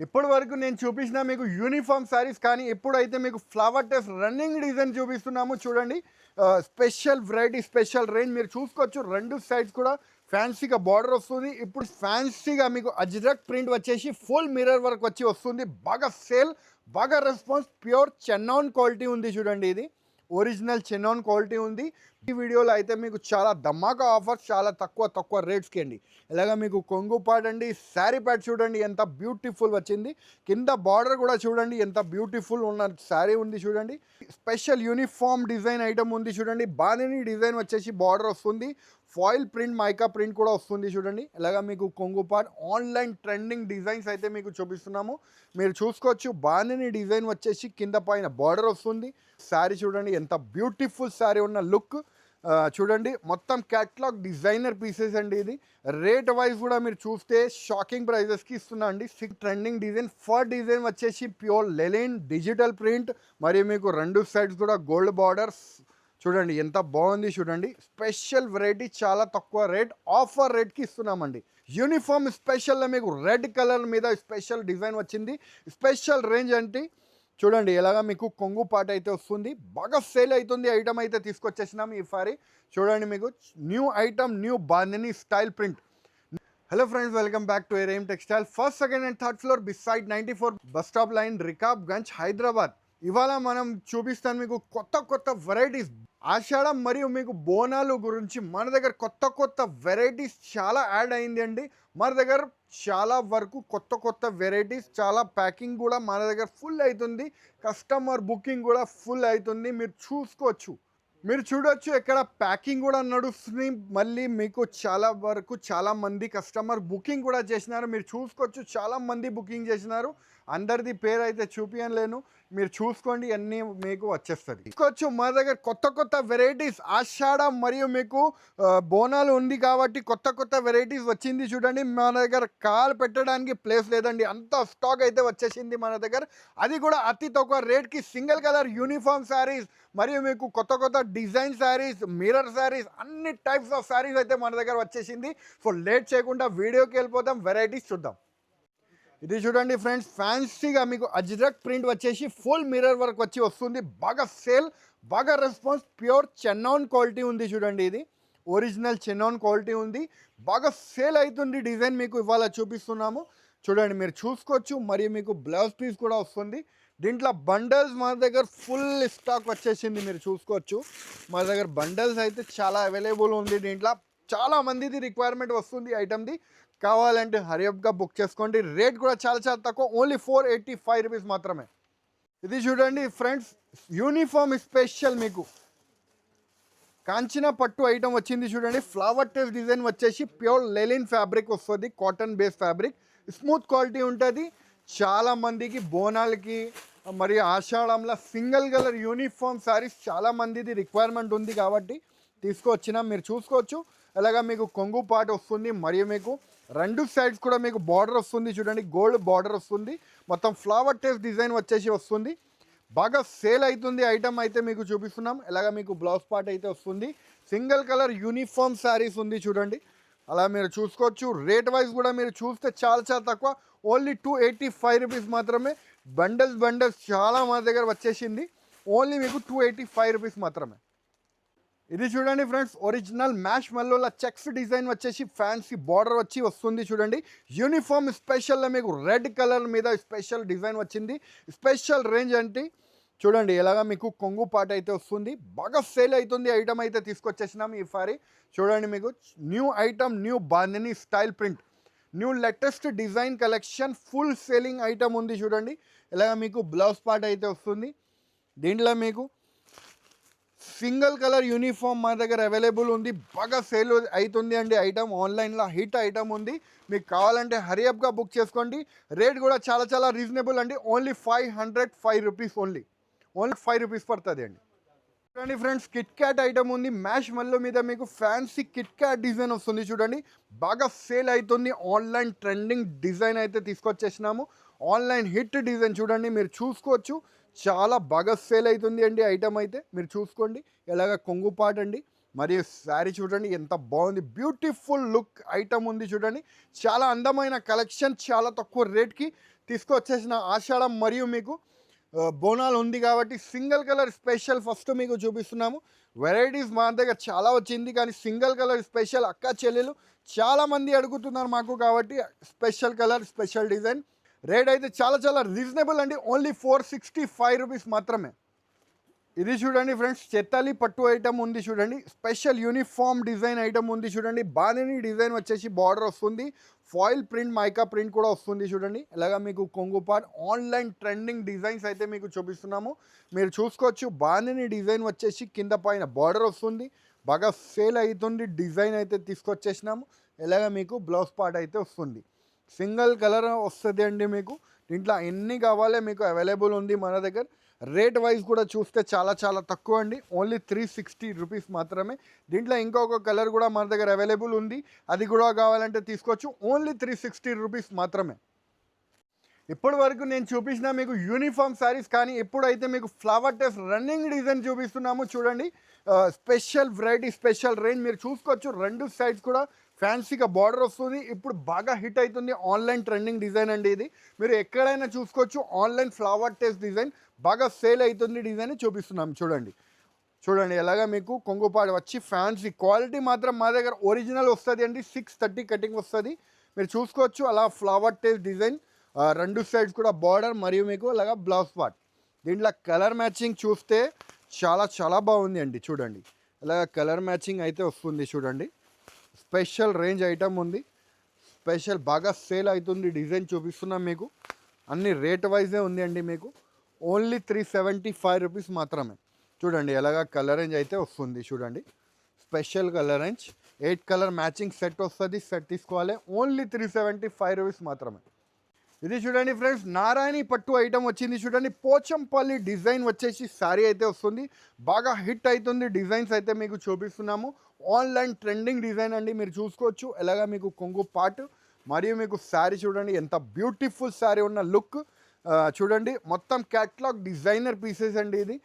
ఇప్పటి వరకు నేను చూపించిన మీకు యూనిఫామ్ శారీస్ కానీ ఇప్పుడైతే మీకు ఫ్లవర్ టెస్ట్ రన్నింగ్ డిజైన్ చూపిస్తున్నాము చూడండి. స్పెషల్ వెరైటీ స్పెషల్ రేంజ్ మీరు చూసుకోవచ్చు. రెండు సైడ్స్ కూడా ఫ్యాన్సీగా బార్డర్ వస్తుంది. ఇప్పుడు ఫ్యాన్సీగా మీకు అజ్రక్ ప్రింట్ వచ్చేసి ఫుల్ మిర్రర్ వర్క్ వచ్చి వస్తుంది. బాగా సేల్, బాగా రెస్పాన్స్, ప్యూర్ చెన్నౌన్ క్వాలిటీ ఉంది చూడండి. ఇది ఒరిజినల్ చెన్నౌన్ క్వాలిటీ ఉంది. ఈ వీడియోలో అయితే మీకు చాలా ధమాకా ఆఫర్స్, చాలా తక్కువ రేట్స్కి అండి. ఇలాగ మీకు కొంగు పాట్ అండి, శారీ ప్యాడ్ చూడండి ఎంత బ్యూటిఫుల్ వచ్చింది. కింద బార్డర్ కూడా చూడండి ఎంత బ్యూటిఫుల్ ఉన్న శారీ ఉంది చూడండి. స్పెషల్ యూనిఫామ్ డిజైన్ ఐటమ్ ఉంది చూడండి. బాగానే డిజైన్ వచ్చేసి బార్డర్ వస్తుంది. ఫాయిల్ ప్రింట్, మైకా ప్రింట్ కూడా వస్తుంది చూడండి. ఇలాగ మీకు కొంగు పాట్ ఆన్లైన్ ట్రెండింగ్ డిజైన్స్ అయితే మీకు చూపిస్తున్నాము. మీరు చూసుకోవచ్చు. బాగానే డిజైన్ వచ్చేసి కింద పైన బార్డర్ వస్తుంది. శారీ చూడండి ఎంత బ్యూటిఫుల్ శారీ ఉన్న లుక్ చూడండి. మొత్తం క్యాటలాగ్ డిజైనర్ పీసెస్ అండి. ఇది రేట్ వైజ్ కూడా మీరు చూస్తే షాకింగ్ ప్రైజెస్కి ఇస్తున్నా అండి. ట్రెండింగ్ డిజైన్ ఫర్ డిజైన్ వచ్చేసి ప్యూర్ లెలిన్ డిజిటల్ ప్రింట్, మరియు మీకు రెండు సైడ్స్ కూడా గోల్డ్ బార్డర్స్ చూడండి ఎంత బాగుంది చూడండి. స్పెషల్ వెరైటీ, చాలా తక్కువ రేట్, ఆఫర్ రేట్కి ఇస్తున్నామండి. యూనిఫామ్ స్పెషల్లో మీకు రెడ్ కలర్ మీద స్పెషల్ డిజైన్ వచ్చింది. స్పెషల్ రేంజ్ అంటే చూడండి ఎలాగా మీకు కొంగు పాట అయితే వస్తుంది. బాగా సేల్ అవుతుంది ఐటమ్ అయితే తీసుకొచ్చేసినాం ఈ సారి. చూడండి మీకు new item, new bandhani style print. Hello friends, welcome back to ఏరేమ్ textile. First, second and third floor beside 94 bus stop line, Rikabganj, Hyderabad. ఇవాళ మనం చూపిస్తాను మీకు కొత్త వెరైటీస్. ఆషాఢం మరియు మీకు బోనాలు గురించి మన దగ్గర కొత్త వెరైటీస్ చాలా యాడ్ అయింది అండి. మన దగ్గర చాలా వరకు కొత్త వెరైటీస్, చాలా ప్యాకింగ్ కూడా మన దగ్గర ఫుల్ అవుతుంది. కస్టమర్ బుకింగ్ కూడా ఫుల్ అవుతుంది. మీరు చూసుకోవచ్చు, మీరు చూడొచ్చు. ఇక్కడ ప్యాకింగ్ కూడా నడుస్తుంది. మళ్ళీ మీకు చాలా వరకు చాలా మంది కస్టమర్ బుకింగ్ కూడా చేసినారు. మీరు చూసుకోవచ్చు, చాలా మంది బుకింగ్ చేసినారు. అందరిది పేరు అయితే చూపించలేను, మీరు చూసుకోండి, అన్నీ మీకు వచ్చేస్తుంది. చూసుకోవచ్చు మా దగ్గర కొత్త వెరైటీస్. ఆషాఢం మరియు మీకు బోనాలు ఉంది కాబట్టి కొత్త వెరైటీస్ వచ్చింది చూడండి. మన దగ్గర కాల్ పెట్టడానికి ప్లేస్ లేదండి, అంత స్టాక్ అయితే వచ్చేసింది మన దగ్గర. అది కూడా అతి తక్కువ రేట్కి. సింగిల్ కలర్ యూనిఫామ్ శారీస్ మరియు మీకు కొత్త డిజైన్ శారీస్, మిర్రర్ శారీస్, అన్ని టైప్స్ ఆఫ్ శారీస్ అయితే మన దగ్గర వచ్చేసింది. సో లేట్ చేయకుండా వీడియోకి వెళ్ళిపోతాం, వెరైటీస్ చూద్దాం. ఇది చూడండి ఫ్రెండ్స్, ఫ్యాన్సీగా మీకు అజ్రక్ ప్రింట్ వచ్చేసి ఫుల్ మిర్రర్ వర్క్ వచ్చి వస్తుంది. బాగా సేల్, బాగా రెస్పాన్స్, ప్యూర్ చెన్నౌన్ క్వాలిటీ ఉంది చూడండి. ఇది ఒరిజినల్ చెన్నౌన్ క్వాలిటీ ఉంది. బాగా సేల్ అవుతుంది డిజైన్ మీకు ఇవాళ చూపిస్తున్నాము చూడండి. మీరు చూసుకోవచ్చు. మరియు మీకు బ్లౌజ్ పీస్ కూడా వస్తుంది. దీంట్లో బండల్స్ మన దగ్గర ఫుల్ స్టాక్ వచ్చేసింది. మీరు చూసుకోవచ్చు, మన దగ్గర బండల్స్ అయితే చాలా అవైలబుల్ ఉంది. దీంట్లో చాలా మందిది రిక్వైర్మెంట్ వస్తుంది ఐటమ్ది. కావాలంటే హరియప్గా బుక్ చేసుకోండి. రేట్ కూడా చాలా తక్కువ, ఓన్లీ 485 రూపీస్ మాత్రమే. ఇది చూడండి ఫ్రెండ్స్, యూనిఫామ్ స్పెషల్ మీకు కాంచిన పట్టు ఐటమ్ వచ్చింది చూడండి. ఫ్లవర్ టెస్ట్ డిజైన్ వచ్చేసి ప్యూర్ లెలిన్ ఫ్యాబ్రిక్ వస్తుంది. Cotton base fabric, smooth quality ఉంటుంది. చాలా మందికి బోనాలకి మరియు ఆషాఢంలో సింగిల్ కలర్ యూనిఫామ్ శారీస్ చాలా మందిది రిక్వైర్మెంట్ ఉంది కాబట్టి తీసుకొచ్చినా. మీరు చూసుకోవచ్చు. అలాగా మీకు కొంగు పాట వస్తుంది. మరియు మీకు రెండు సైడ్స్ కూడా మీకు బార్డర్ వస్తుంది చూడండి. గోల్డ్ బార్డర్ వస్తుంది. మొత్తం ఫ్లవర్ టెస్ట్ డిజైన్ వచ్చేసి వస్తుంది. బాగా సేల్ అవుతుంది ఐటమ్ అయితే మీకు చూపిస్తున్నాం. ఇలాగ మీకు బ్లౌజ్ పార్ట్ అయితే వస్తుంది. సింగిల్ కలర్ యూనిఫామ్ శారీస్ ఉంది చూడండి. అలా మీరు చూసుకోవచ్చు. రేట్ వైజ్ కూడా మీరు చూస్తే చాలా తక్కువ, ఓన్లీ 285 రూపీస్ మాత్రమే. బండల్స్ చాలా మన దగ్గర వచ్చేసింది. ఓన్లీ మీకు 285 రూపీస్ మాత్రమే. ఇది చూడండి ఫ్రెండ్స్, ఒరిజినల్ మ్యాష్ మెల్లోల చెక్స్ డిజైన్ వచ్చేసి ఫ్యాన్సీ బార్డర్ వచ్చి వస్తుంది చూడండి. యూనిఫామ్ స్పెషల్లో మీకు రెడ్ కలర్ మీద స్పెషల్ డిజైన్ వచ్చింది. స్పెషల్ రేంజ్ అంటే చూడండి ఎలాగా మీకు కొంగు పాట అయితే వస్తుంది. బాగా సేల్ అవుతుంది ఐటమ్ అయితే తీసుకొచ్చేసినాం ఈ సారి. చూడండి మీకు new item, new bandhani style print, new latest design collection, full selling item ఉంది చూడండి. ఇలాగ మీకు బ్లౌజ్ పార్ట్ అయితే వస్తుంది. దీంట్లో మీకు సింగిల్ కలర్ యూనిఫామ్ మన దగ్గర అవైలబుల్ ఉంది. బాగా సేల్ అవుతుంది అండి ఐటమ్. ఆన్లైన్లో హిట్ ఐటమ్ ఉంది. మీకు కావాలంటే హరియప్గా బుక్ చేసుకోండి. రేట్ కూడా చాలా రీజనబుల్ అండి. ఓన్లీ 505 రూపీస్, ఓన్లీ 5 రూపీస్ పడుతుంది అండి. చూడండి ఫ్రెండ్స్, కిట్ క్యాట్ ఐటమ్ ఉంది. మ్యాష్ మల్లో మీద మీకు ఫ్యాన్సీ కిట్ క్యాట్ డిజైన్ వస్తుంది చూడండి. బాగా సేల్ అవుతుంది. ఆన్లైన్ ట్రెండింగ్ డిజైన్ అయితే తీసుకొచ్చేసినాము. ఆన్లైన్ హిట్ డిజైన్ చూడండి, మీరు చూసుకోవచ్చు. చాలా బాగా సేల్ అవుతుంది అండి ఐటమ్ అయితే మీరు చూసుకోండి. ఎలాగ కొంగు పాట అండి. మరియు శారీ చూడండి ఎంత బాగుంది, బ్యూటిఫుల్ లుక్ ఐటమ్ ఉంది చూడండి. చాలా అందమైన కలెక్షన్, చాలా తక్కువ రేట్కి తీసుకొచ్చేసిన ఆషాఢం మరియు మీకు బోనాలు ఉంది కాబట్టి సింగిల్ కలర్ స్పెషల్ ఫస్ట్ మీకు చూపిస్తున్నాము. వెరైటీస్ మా దగ్గర చాలా వచ్చింది కానీ సింగిల్ కలర్ స్పెషల్ అక్క చెల్లెలు చాలామంది అడుగుతున్నారు మాకు కాబట్టి special colour special design. Rate అయితే చాలా చాలా రీజనబుల్ అండి, ఓన్లీ 465 రూపీస్ మాత్రమే. ఇది చూడండి ఫ్రెండ్స్, చెత్తాలి పట్టు ఐటమ్ ఉంది చూడండి, స్పెషల్ యూనిఫామ్ డిజైన్ ఐటమ్ ఉంది చూడండి. బాందిని డిజైన్ వచ్చేసి బార్డర్ వస్తుంది, ఫాయిల్ ప్రింట్ మైకా ప్రింట్ కూడా వస్తుంది చూడండి. ఇలాగా మీకు కొంగుపాట్ ఆన్లైన్ ట్రెండింగ్ డిజైన్స్ అయితే మీకు చూపిస్తున్నాము, మీరు చూసుకోవచ్చు. బాందిని డిజైన్ వచ్చేసి కింద పైన బార్డర్ వస్తుంది, బాగా సేల్ అవుతుంది డిజైన్ అయితే తీసుకొచ్చేసినాము. ఇలాగ మీకు బ్లౌజ్ పార్ట్ అయితే వస్తుంది, సింగిల్ కలర్ వస్తుంది అండి. మీకు దీంట్లో ఎన్ని కావాలో మీకు అవైలబుల్ ఉంది మన దగ్గర. రేట్ వైజ్ కూడా చూస్తే చాలా చాలా తక్కువ అండి, ఓన్లీ 360 రూపీస్ మాత్రమే. దీంట్లో ఇంకొక కలర్ కూడా మన దగ్గర అవైలబుల్ ఉంది, అది కూడా కావాలంటే తీసుకోవచ్చు, ఓన్లీ 360 రూపీస్ మాత్రమే. ఇప్పటి వరకు నేను చూపించిన మీకు యూనిఫామ్ శారీస్, కానీ ఎప్పుడైతే మీకు ఫ్లవర్ టెస్ట్ రన్నింగ్ డిజైన్ చూపిస్తున్నాము చూడండి. స్పెషల్ వెరైటీ స్పెషల్ రేంజ్ మీరు చూసుకోవచ్చు. రెండు సైడ్స్ కూడా ఫ్యాన్సీగా బార్డర్ వస్తుంది. ఇప్పుడు బాగా హిట్ అవుతుంది, ఆన్లైన్ ట్రెండింగ్ డిజైన్ అండి ఇది. మీరు ఎక్కడైనా చూసుకోవచ్చు, ఆన్లైన్ ఫ్లవర్ టెస్ట్ డిజైన్ బాగా సేల్ అవుతుంది డిజైన్ చూపిస్తున్నాం చూడండి. చూడండి ఎలాగా మీకు కొంగుపాడు వచ్చి ఫ్యాన్సీ క్వాలిటీ మాత్రం మా దగ్గర ఒరిజినల్ వస్తుంది అండి. 630 కటింగ్ వస్తుంది, మీరు చూసుకోవచ్చు. అలా ఫ్లవర్ టెస్ట్ డిజైన్, రెండు సైడ్స్ కూడా బార్డర్ మరియు మీకు అలాగా బ్లౌజ్ పార్ట్. దీంట్లో కలర్ మ్యాచింగ్ చూస్తే చాలా చాలా బాగుంది అండి చూడండి. అలాగా కలర్ మ్యాచింగ్ అయితే వస్తుంది చూడండి. స్పెషల్ రేంజ్ ఐటమ్ ఉంది, స్పెషల్ బాగా సేల్ అవుతుంది డిజైన్ చూపిస్తున్నాం మీకు. అన్ని రేట్ వైజే ఉంది అండి, మీకు ఓన్లీ 375 రూపీస్ మాత్రమే. చూడండి ఎలాగా కలర్ రేంజ్ అయితే వస్తుంది చూడండి. Special colour range 8 colour matching set వస్తుంది, సెట్ తీసుకోవాలి, ఓన్లీ 375 రూపీస్ మాత్రమే. ఇది చూడండి ఫ్రెండ్స్, నారాయణి పట్టు ఐటమ్ వచ్చింది చూడండి. పోచంపల్లి డిజైన్ వచ్చేసి శారీ అయితే వస్తుంది, బాగా హిట్ అవుతుంది డిజైన్స్ అయితే మీకు చూపిస్తున్నాము. ఆన్లైన్ ట్రెండింగ్ డిజైన్ అండి, మీరు చూసుకోవచ్చు. ఎలాగా మీకు కొంగు పార్ట్ మరియు మీకు శారీ చూడండి ఎంత బ్యూటిఫుల్ శారీ ఉన్న లుక్ చూడండి. మొత్తం క్యాట్లాగ్ డిజైనర్ పీసెస్ అండి ఇది.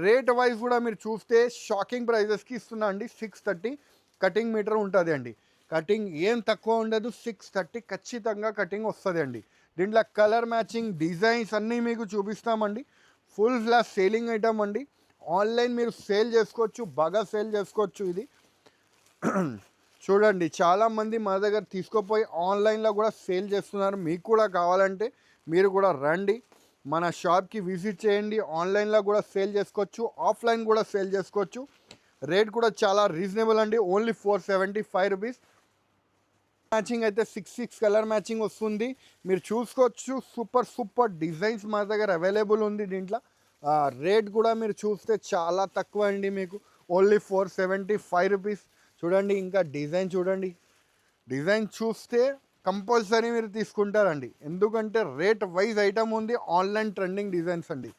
రేట్ వైజ్ కూడా మీరు చూస్తే షాకింగ్ ప్రైజెస్కి ఇస్తున్నా అండి. 630 కటింగ్ మీటర్ ఉంటుంది అండి, కటింగ్ ఏం తక్కువ ఉండదు, 630 ఖచ్చితంగా కటింగ్ వస్తుంది అండి. దీంట్లో కలర్ మ్యాచింగ్ డిజైన్స్ అన్నీ మీకు చూపిస్తామండి. ఫుల్ ఫ్లాష్ సేలింగ్ ఐటమ్ అండి, ఆన్లైన్ మీరు సేల్ చేసుకోవచ్చు, బాగా సేల్ చేసుకోవచ్చు ఇది. చూడండి చాలామంది మా దగ్గర తీసుకుపోయి ఆన్లైన్లో కూడా సేల్ చేస్తున్నారు. మీకు కూడా కావాలంటే మీరు కూడా రండి, మన షాప్కి విజిట్ చేయండి. ఆన్లైన్లో కూడా సేల్ చేసుకోవచ్చు, ఆఫ్లైన్ కూడా సేల్ చేసుకోవచ్చు. రేట్ కూడా చాలా రీజనబుల్ అండి, ఓన్లీ 475 రూపీస్. మ్యాచింగ్ అయితే 6 కలర్ మ్యాచింగ్ వస్తుంది, మీరు చూసుకోవచ్చు. సూపర్ సూపర్ డిజైన్స్ మా దగ్గర అవైలబుల్ ఉంది దీంట్లో. రేట్ కూడా మీరు చూస్తే చాలా తక్కువ అండి, మీకు ఓన్లీ 475 రూపీస్. చూడండి ఇంకా డిజైన్ చూడండి, డిజైన్ చూస్తే కంపల్సరీ మీరు తీసుకుంటారండి, ఎందుకంటే రేట్ వైజ్ ఐటమ్ ఉంది. ఆన్లైన్ ట్రెండింగ్ డిజైన్స్ అండి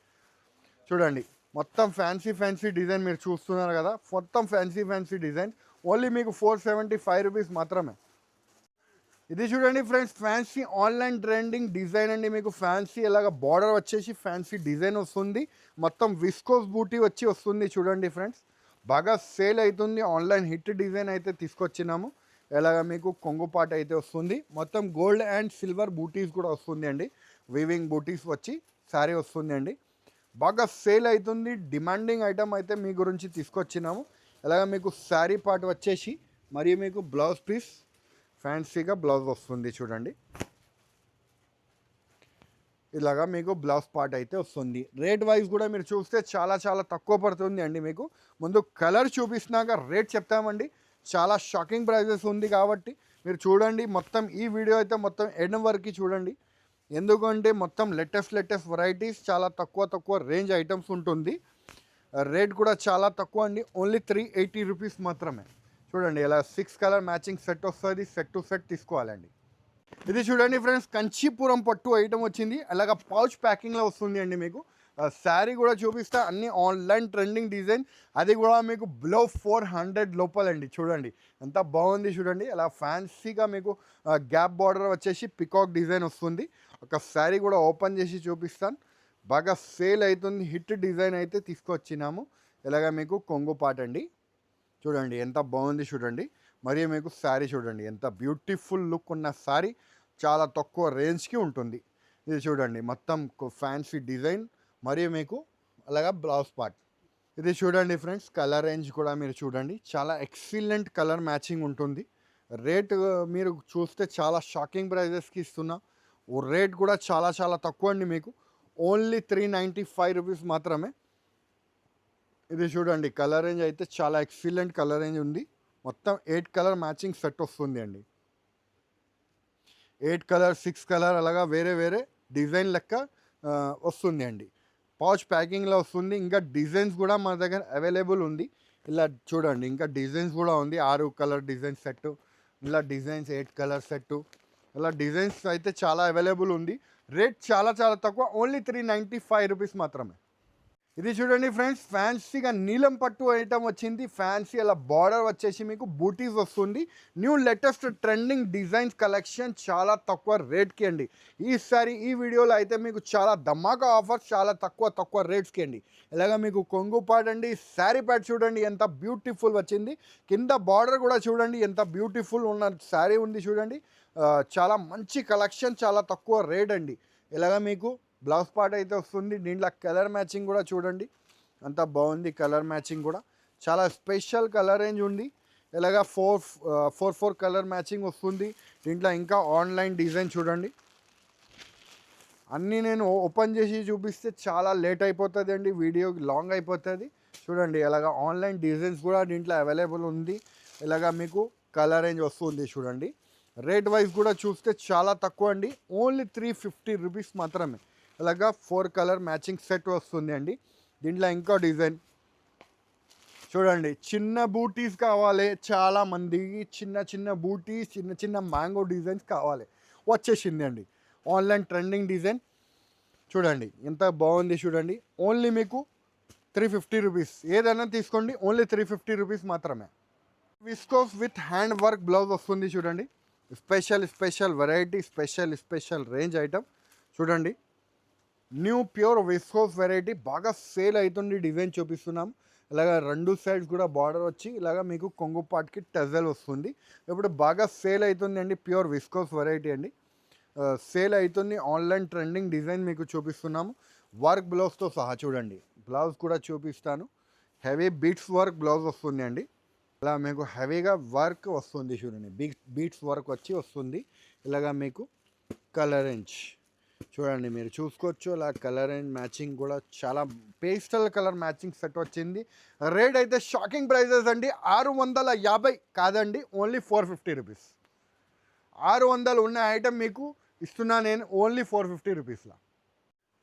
చూడండి. మొత్తం ఫ్యాన్సీ ఫ్యాన్సీ డిజైన్ మీరు చూస్తున్నారు కదా, మొత్తం ఫ్యాన్సీ ఫ్యాన్సీ డిజైన్, ఓన్లీ మీకు 475 రూపీస్ మాత్రమే. ఇది చూడండి friends, fancy online trending design అండి. మీకు ఫ్యాన్సీ ఎలాగ బార్డర్ వచ్చేసి ఫ్యాన్సీ డిజైన్ వస్తుంది, మొత్తం విస్కోస్ బూటీ వచ్చి వస్తుంది చూడండి ఫ్రెండ్స్. బాగా సేల్ అవుతుంది, ఆన్లైన్ హిట్ డిజైన్ అయితే తీసుకొచ్చినాము. ఎలాగ మీకు కొంగుపాట అయితే వస్తుంది, మొత్తం గోల్డ్ అండ్ సిల్వర్ బూటీస్ కూడా వస్తుంది అండి. వీవింగ్ బూటీస్ వచ్చి శారీ వస్తుంది అండి, బాగా సేల్ అవుతుంది. డిమాండింగ్ ఐటమ్ అయితే మీ గురించి తీసుకొచ్చినాము. ఎలాగ మీకు శారీ పార్ట్ వచ్చేసి మరియు మీకు బ్లౌజ్ పీస్ ఫ్యాన్సీగా బ్లౌజ్ వస్తుంది చూడండి. ఇలాగా మీకు బ్లౌజ్ పార్ట్ అయితే వస్తుంది. రేట్ వైజ్ కూడా మీరు చూస్తే చాలా చాలా తక్కువ పడుతుంది అండి. మీకు ముందు కలర్ చూపిస్తున్నాక రేట్ చెప్తామండి, చాలా షాకింగ్ ప్రైజెస్ ఉంది కాబట్టి మీరు చూడండి. మొత్తం ఈ వీడియో అయితే మొత్తం ఎండ్ వరకు చూడండి, ఎందుకంటే మొత్తం లేటెస్ట్ వెరైటీస్, చాలా తక్కువ రేంజ్ ఐటమ్స్ ఉంటుంది. రేట్ కూడా చాలా తక్కువ అండి, ఓన్లీ 380 రూపీస్ మాత్రమే. చూడండి ఇలా 6 కలర్ మ్యాచింగ్ సెట్ వస్తుంది, సెట్ టు సెట్ తీసుకోవాలండి. ఇది చూడండి ఫ్రెండ్స్, కంచీపురం పట్టు ఐటమ్ వచ్చింది, అలాగ పౌచ్ ప్యాకింగ్లో వస్తుంది అండి. మీకు శారీ కూడా చూపిస్తా, అన్ని ఆన్లైన్ ట్రెండింగ్ డిజైన్, అది కూడా మీకు బిలో 400 లోపలండి. చూడండి ఎంత బాగుంది చూడండి, అలా ఫ్యాన్సీగా మీకు గ్యాప్ బార్డర్ వచ్చేసి పికాక్ డిజైన్ వస్తుంది. ఒక శారీ కూడా ఓపెన్ చేసి చూపిస్తాను, బాగా సేల్ అవుతుంది, హిట్ డిజైన్ అయితే తీసుకొచ్చినాము. ఇలాగ మీకు కొంగు పాట అండి, చూడండి ఎంత బాగుంది చూడండి. మరియు మీకు శారీ చూడండి ఎంత బ్యూటిఫుల్ లుక్ ఉన్న శారీ చాలా తక్కువ రేంజ్కి ఉంటుంది. ఇది చూడండి మొత్తం ఫ్యాన్సీ డిజైన్ మరియు మీకు అలాగా బ్లౌజ్ పార్ట్. ఇది చూడండి ఫ్రెండ్స్, కలర్ రేంజ్ కూడా మీరు చూడండి చాలా ఎక్సలెంట్ కలర్ మ్యాచింగ్ ఉంటుంది. రేట్ మీరు చూస్తే చాలా షాకింగ్ ప్రైజెస్కి ఇస్తున్నా. రేట్ కూడా చాలా చాలా తక్కువ అండి, మీకు ఓన్లీ 395 రూపీస్ మాత్రమే. ఇది చూడండి కలర్ రేంజ్ అయితే చాలా ఎక్సలెంట్ కలర్ రేంజ్ ఉంది. మొత్తం 8 కలర్ మ్యాచింగ్ సెట్ వస్తుంది అండి. 8 కలర్ 6 కలర్ అలాగా వేరే వేరే డిజైన్ లెక్క వస్తుంది అండి. పౌచ్ ప్యాకింగ్లో వస్తుంది. ఇంకా డిజైన్స్ కూడా మన దగ్గర అవైలబుల్ ఉంది. ఇలా చూడండి ఇంకా డిజైన్స్ కూడా ఉంది. 6 కలర్ డిజైన్ సెట్, ఇలా డిజైన్స్ 8 కలర్ సెట్, ఇలా డిజైన్స్ అయితే చాలా అవైలబుల్ ఉంది. రేట్ చాలా చాలా తక్కువ, ఓన్లీ 395 రూపీస్ మాత్రమే. ఇది చూడండి ఫ్రెండ్స్, ఫ్యాన్సీగా నీలం పట్టు ఐటమ్ వచ్చింది. ఫ్యాన్సీ అలా బార్డర్ వచ్చేసి మీకు బూటీస్ వస్తుంది. New latest trending designs collection చాలా తక్కువ రేట్కి అండి. ఈసారి ఈ వీడియోలో అయితే మీకు చాలా ధమాకా ఆఫర్స్ చాలా తక్కువ రేట్స్కి అండి. ఇలాగ మీకు కొంగు పాట్ అండి, శారీ ప్యాడ్ చూడండి ఎంత బ్యూటిఫుల్ వచ్చింది. కింద బార్డర్ కూడా చూడండి ఎంత బ్యూటిఫుల్ ఉన్న శారీ ఉంది చూడండి. చాలా మంచి కలెక్షన్, చాలా తక్కువ రేట్ అండి. ఇలాగ మీకు బ్లౌజ్ పార్ట్ అయితే వస్తుంది. దీంట్లో కలర్ మ్యాచింగ్ కూడా చూడండి అంత బాగుంది. కలర్ మ్యాచింగ్ కూడా చాలా స్పెషల్ కలర్ రేంజ్ ఉంది. ఇలాగా 4 కలర్ మ్యాచింగ్ వస్తుంది. దీంట్లో ఇంకా ఆన్లైన్ డిజైన్ చూడండి. అన్నీ నేను ఓపెన్ చేసి చూపిస్తే చాలా లేట్ అయిపోతుంది అండి, వీడియో లాంగ్ అయిపోతుంది. చూడండి ఇలాగా ఆన్లైన్ డిజైన్స్ కూడా దీంట్లో అవైలబుల్ ఉంది. ఇలాగా మీకు కలర్ రేంజ్ వస్తుంది చూడండి. రేట్ వైజ్ కూడా చూస్తే చాలా తక్కువ అండి, ఓన్లీ 350 రూపీస్ మాత్రమే. అలాగా 4 కలర్ మ్యాచింగ్ సెట్ వస్తుంది అండి. దీంట్లో ఇంకో డిజైన్ చూడండి. చిన్న బూటీస్ కావాలి చాలా మందికి, చిన్న బూటీస్, చిన్న మ్యాంగో డిజైన్స్ కావాలి, వచ్చేసింది అండి. ఆన్లైన్ ట్రెండింగ్ డిజైన్ చూడండి ఎంత బాగుంది చూడండి. ఓన్లీ మీకు 350 రూపీస్. ఏదైనా తీసుకోండి, ఓన్లీ 350 రూపీస్ మాత్రమే. Viscose with hand work blouse వస్తుంది చూడండి. Special variety, special range item చూడండి. న్యూ ప్యూర్ విస్కోస్ వెరైటీ బాగా సేల్ అవుతుంది. డిజైన్ చూపిస్తున్నాం. ఇలాగ 2 సైడ్స్ కూడా బార్డర్ వచ్చి ఇలాగ మీకు కొంగు పాట్కి టజల్ వస్తుంది. ఇప్పుడు బాగా సేల్ అవుతుంది అండి. ప్యూర్ విస్కోస్ వెరైటీ అండి, సేల్ అవుతుంది. ఆన్లైన్ ట్రెండింగ్ డిజైన్ మీకు చూపిస్తున్నాము. వర్క్ బ్లౌజ్తో సహా చూడండి. బ్లౌజ్ కూడా చూపిస్తాను. హెవీ బీట్స్ వర్క్ బ్లౌజ్ వస్తుంది అండి. ఇలా మీకు హెవీగా వర్క్ వస్తుంది చూడండి. బీట్స్ వర్క్ వచ్చి వస్తుంది. ఇలాగ మీకు కలర్ రేంజ్ చూడండి మీరు చూసుకోవచ్చు. అలా కలర్ అండ్ మ్యాచింగ్ కూడా చాలా పేస్టల్ కలర్ మ్యాచింగ్ సెట్ వచ్చింది. రేట్ అయితే షాకింగ్ ప్రైజెస్ అండి. 650 కాదండి, ఓన్లీ 450 రూపీస్. 600 ఉన్న ఐటమ్ మీకు ఇస్తున్నా నేను ఓన్లీ 450 రూపీస్లో.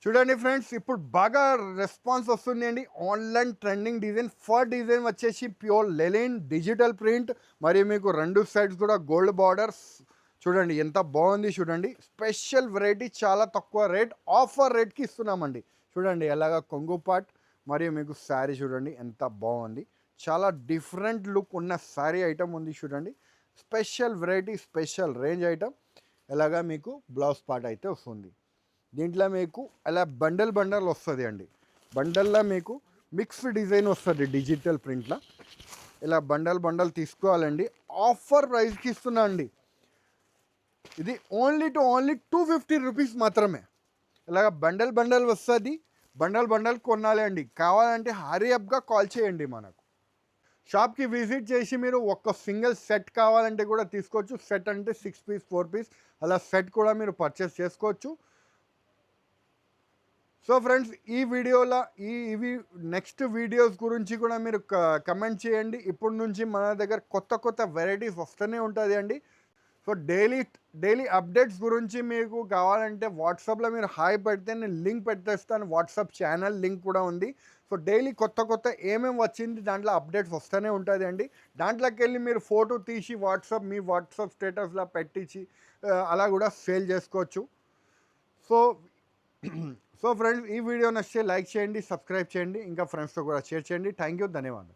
చూడండి ఫ్రెండ్స్, ఇప్పుడు బాగా రెస్పాన్స్ వస్తుంది అండి. Online trending design, for design వచ్చేసి ప్యూర్ లెనిన్ డిజిటల్ ప్రింట్, మరియు మీకు 2 సైడ్స్ కూడా గోల్డ్ బార్డర్స్ చూడండి ఎంత బాగుంది చూడండి. స్పెషల్ వెరైటీ చాలా తక్కువ రేట్, ఆఫర్ రేట్కి ఇస్తున్నామండి. చూడండి ఎలాగా కొంగు పాట్ మరియు మీకు శారీ చూడండి ఎంత బాగుంది. చాలా డిఫరెంట్ లుక్ ఉన్న శారీ ఐటమ్ ఉంది చూడండి. Special variety, special range item. ఎలాగా మీకు బ్లౌజ్ పార్ట్ అయితే వస్తుంది. దీంట్లో మీకు అలా బండల్ వస్తుంది అండి. బండల్లో మీకు మిక్స్డ్ డిజైన్ వస్తుంది డిజిటల్ ప్రింట్లో. ఇలా బండల్ తీసుకోవాలండి. ఆఫర్ ప్రైస్కి ఇస్తున్నా అండి. ఇది ఓన్లీ 250 రూపీస్ మాత్రమే. ఇలాగ బండల్ వస్తుంది. బండల్ కొనాలి అండి. కావాలంటే హరీ అప్గా కాల్ చేయండి. మనకు షాప్కి విజిట్ చేసి మీరు ఒక సింగిల్ సెట్ కావాలంటే కూడా తీసుకోవచ్చు. సెట్ అంటే 6 పీస్ 4 పీస్ అలా సెట్ కూడా మీరు పర్చేస్ చేసుకోవచ్చు. సో ఫ్రెండ్స్, ఈ వీడియోలో ఇవి నెక్స్ట్ వీడియోస్ గురించి కూడా మీరు కమెంట్ చేయండి. ఇప్పటి నుంచి మన దగ్గర కొత్త వెరైటీస్ వస్తూనే ఉంటుంది అండి. సో డైలీ అప్డేట్స్ గురించి మీకు కావాలంటే వాట్సాప్లో మీరు హాయ్ పెడితే నేను లింక్ పెట్టేస్తాను. వాట్సాప్ ఛానల్ లింక్ కూడా ఉంది. సో డైలీ కొత్త ఏమేమి వచ్చింది దాంట్లో అప్డేట్స్ వస్తూనే ఉంటుంది అండి. దాంట్లోకి వెళ్ళి మీరు ఫోటో తీసి మీ వాట్సాప్ స్టేటస్లో పెట్టించి అలా కూడా సేల్ చేసుకోవచ్చు. సో ఫ్రెండ్స్, ఈ వీడియో నచ్చితే లైక్ చేయండి, సబ్స్క్రైబ్ చేయండి, ఇంకా ఫ్రెండ్స్తో కూడా షేర్ చేయండి. థ్యాంక్ యూ, ధన్యవాదాలు.